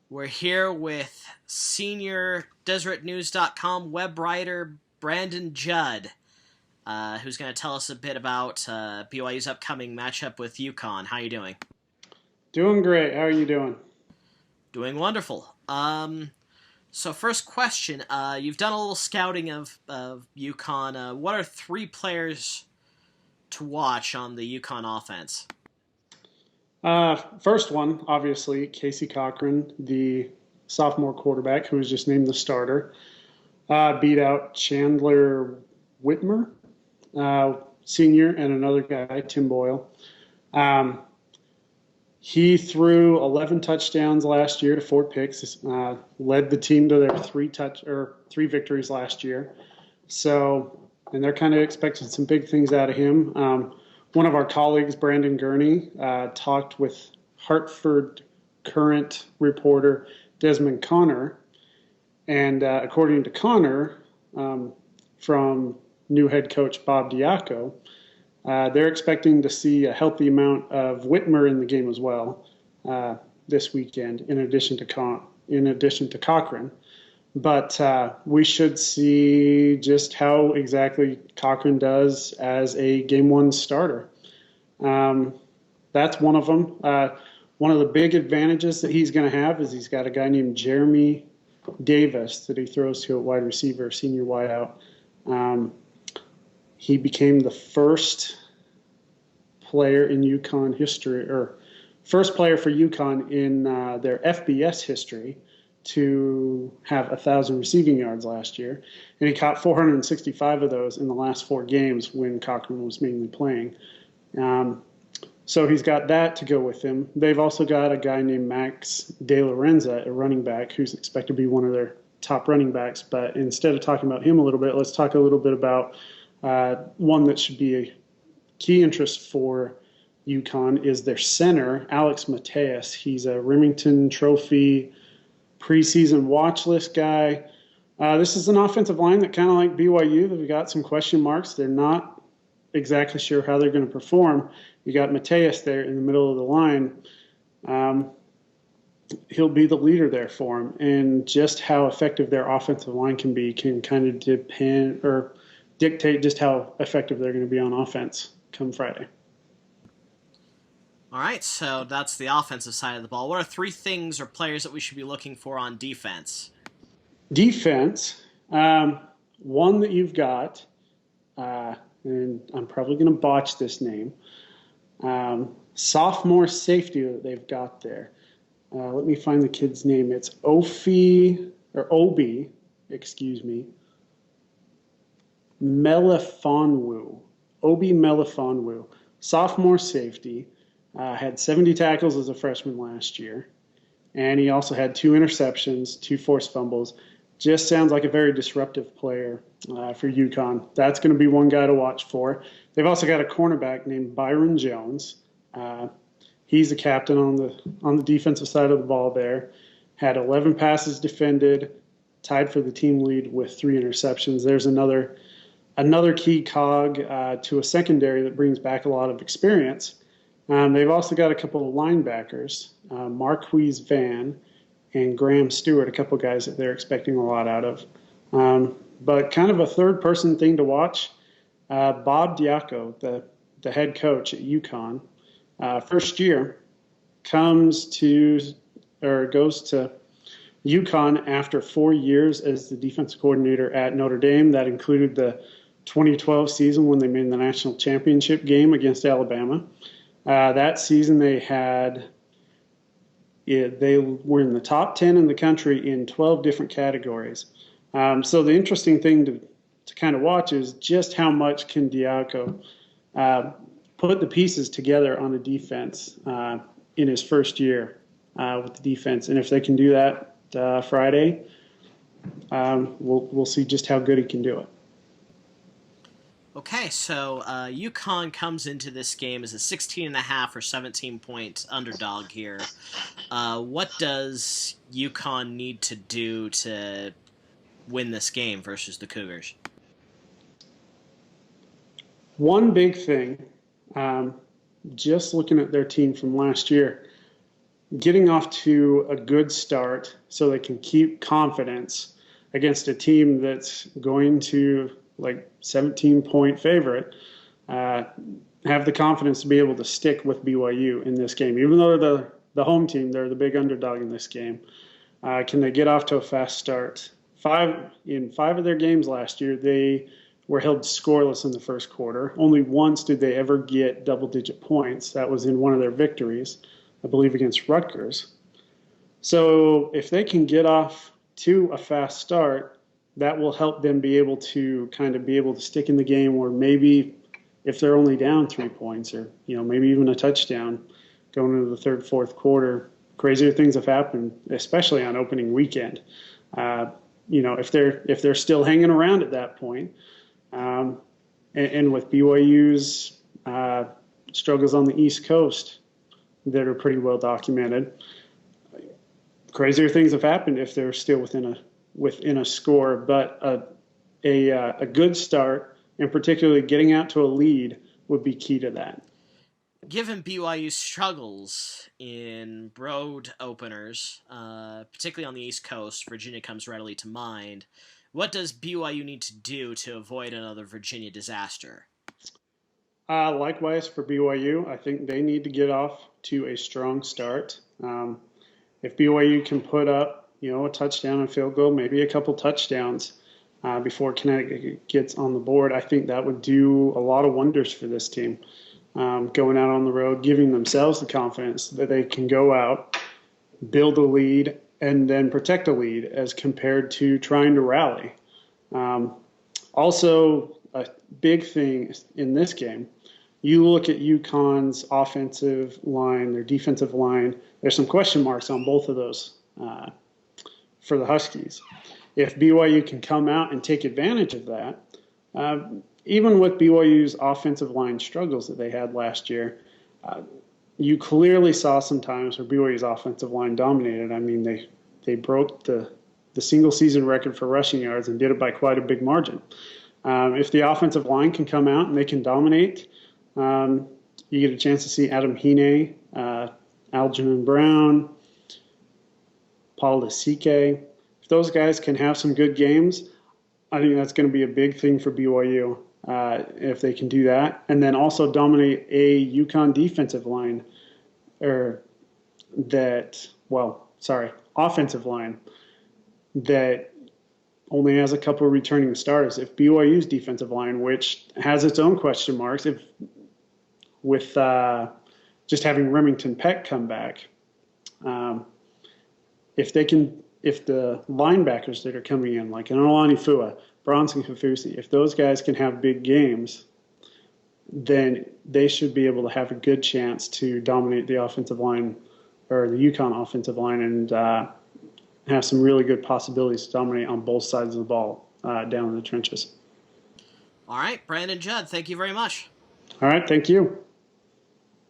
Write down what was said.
We're here with senior DeseretNews.com web writer Brandon Judd, who's going to tell us a bit about BYU's upcoming matchup with UConn. How are you doing? Doing great. How are you doing? Doing wonderful. So first question, you've done a little scouting of UConn. What are three players to watch on the UConn offense? First one, obviously, Casey Cochran, the sophomore quarterback who was just named the starter, beat out Chandler Whitmer, senior, and another guy, Tim Boyle. Um, he threw 11 touchdowns last year to 4 picks, led the team to their three victories last year. So, and they're kind of expecting some big things out of him. One of our colleagues, Brandon Gurney, talked with Hartford Current reporter Desmond Connor, and according to Connor, from new head coach Bob Diaco, they're expecting to see a healthy amount of Whitmer in the game as well this weekend, in addition to Cochran. But we should see just how exactly Cochran does as a game one starter. That's one of them. One of the big advantages that he's going to have is he's got a guy named Jeremy Davis that he throws to at wide receiver, senior wideout. He became the first player in UConn history, or first player for UConn in their FBS history to have 1,000 receiving yards last year. And he caught 465 of those in the last 4 games when Cochran was mainly playing. So he's got that to go with him. They've also got a guy named Max De Lorenza, a running back, who's expected to be one of their top running backs. But instead of talking about him a little bit, let's talk a little bit about one that should be a key interest for UConn is their center, Alex Mateus. He's a Remington Trophy preseason watch list guy. This is an offensive line that kind of like BYU, they've got some question marks. They're not exactly sure how they're going to perform. You got Mateus there in the middle of the line. He'll be the leader there for them. And just how effective their offensive line can be can kind of depend or dictate just how effective they're going to be on offense come Friday. All right, so that's the offensive side of the ball. What are three things or players that we should be looking for on defense? Defense, one that you've got, and I'm probably going to botch this name, sophomore safety that they've got there. Let me find the kid's name. It's Obi, excuse me, Melifonwu. Obi Melifonwu, sophomore safety, had 70 tackles as a freshman last year, and he also had 2 interceptions, 2 forced fumbles. Just sounds like a very disruptive player for UConn. That's going to be one guy to watch for. They've also got a cornerback named Byron Jones. He's the captain on the defensive side of the ball there. Had 11 passes defended, tied for the team lead with 3 interceptions. There's another key cog to a secondary that brings back a lot of experience. They've also got a couple of linebackers, Marquise Van and Graham Stewart, a couple guys that they're expecting a lot out of. But kind of a third-person thing to watch, Bob Diaco, the head coach at UConn, first year, goes to UConn after 4 years as the defensive coordinator at Notre Dame. That included the 2012 season when they made the national championship game against Alabama. That season they were in the top 10 in the country in 12 different categories. So the interesting thing to kind of watch is just how much can Diaco put the pieces together on a defense in his first year with the defense. And if they can do that Friday, we'll see just how good he can do it. Okay, so UConn comes into this game as a 16.5 or 17-point underdog here. What does UConn need to do to win this game versus the Cougars? One big thing, just looking at their team from last year, getting off to a good start so they can keep confidence against a team that's going to, like, 17-point favorite, have the confidence to be able to stick with BYU in this game. Even though they're the home team, they're the big underdog in this game. Can they get off to a fast start? In five of their games last year, they were held scoreless in the first quarter. Only once did they ever get double-digit points. That was in one of their victories, I believe, against Rutgers. So if they can get off to a fast start, that will help them be able to stick in the game, or maybe if they're only down 3 points, or maybe even a touchdown going into the third, fourth quarter. Crazier things have happened, especially on opening weekend. If they're still hanging around at that point, and with BYU's struggles on the East Coast that are pretty well documented, crazier things have happened if they're still within a score. But a good start, and particularly getting out to a lead, would be key to that. Given BYU's struggles in road openers, particularly on the East Coast, Virginia comes readily to mind. What does BYU need to do to avoid another Virginia disaster? Likewise for BYU, I think they need to get off to a strong start. If BYU can put up, a touchdown and field goal, maybe a couple touchdowns before Connecticut gets on the board, I think that would do a lot of wonders for this team. Going out on the road, giving themselves the confidence that they can go out, build a lead, and then protect a lead, as compared to trying to rally. Also, a big thing in this game, you look at UConn's offensive line, their defensive line, there's some question marks on both of those for the Huskies. If BYU can come out and take advantage of that, even with BYU's offensive line struggles that they had last year, you clearly saw some times where BYU's offensive line dominated. I mean, they broke the single season record for rushing yards and did it by quite a big margin. If the offensive line can come out and they can dominate, you get a chance to see Adam Hine, Algernon Brown, Paul Lasike. If those guys can have some good games, I think that's going to be a big thing for BYU if they can do that. And then also dominate a UConn defensive line, offensive line that only has a couple of returning starters. If BYU's defensive line, which has its own question marks, with just having Remington Peck come back, if the linebackers that are coming in, like Nolani Fua, Bronson Kafusi, if those guys can have big games, then they should be able to have a good chance to dominate the offensive line, or the UConn offensive line, and have some really good possibilities to dominate on both sides of the ball down in the trenches. All right, Brandon Judd, thank you very much. All right, thank you.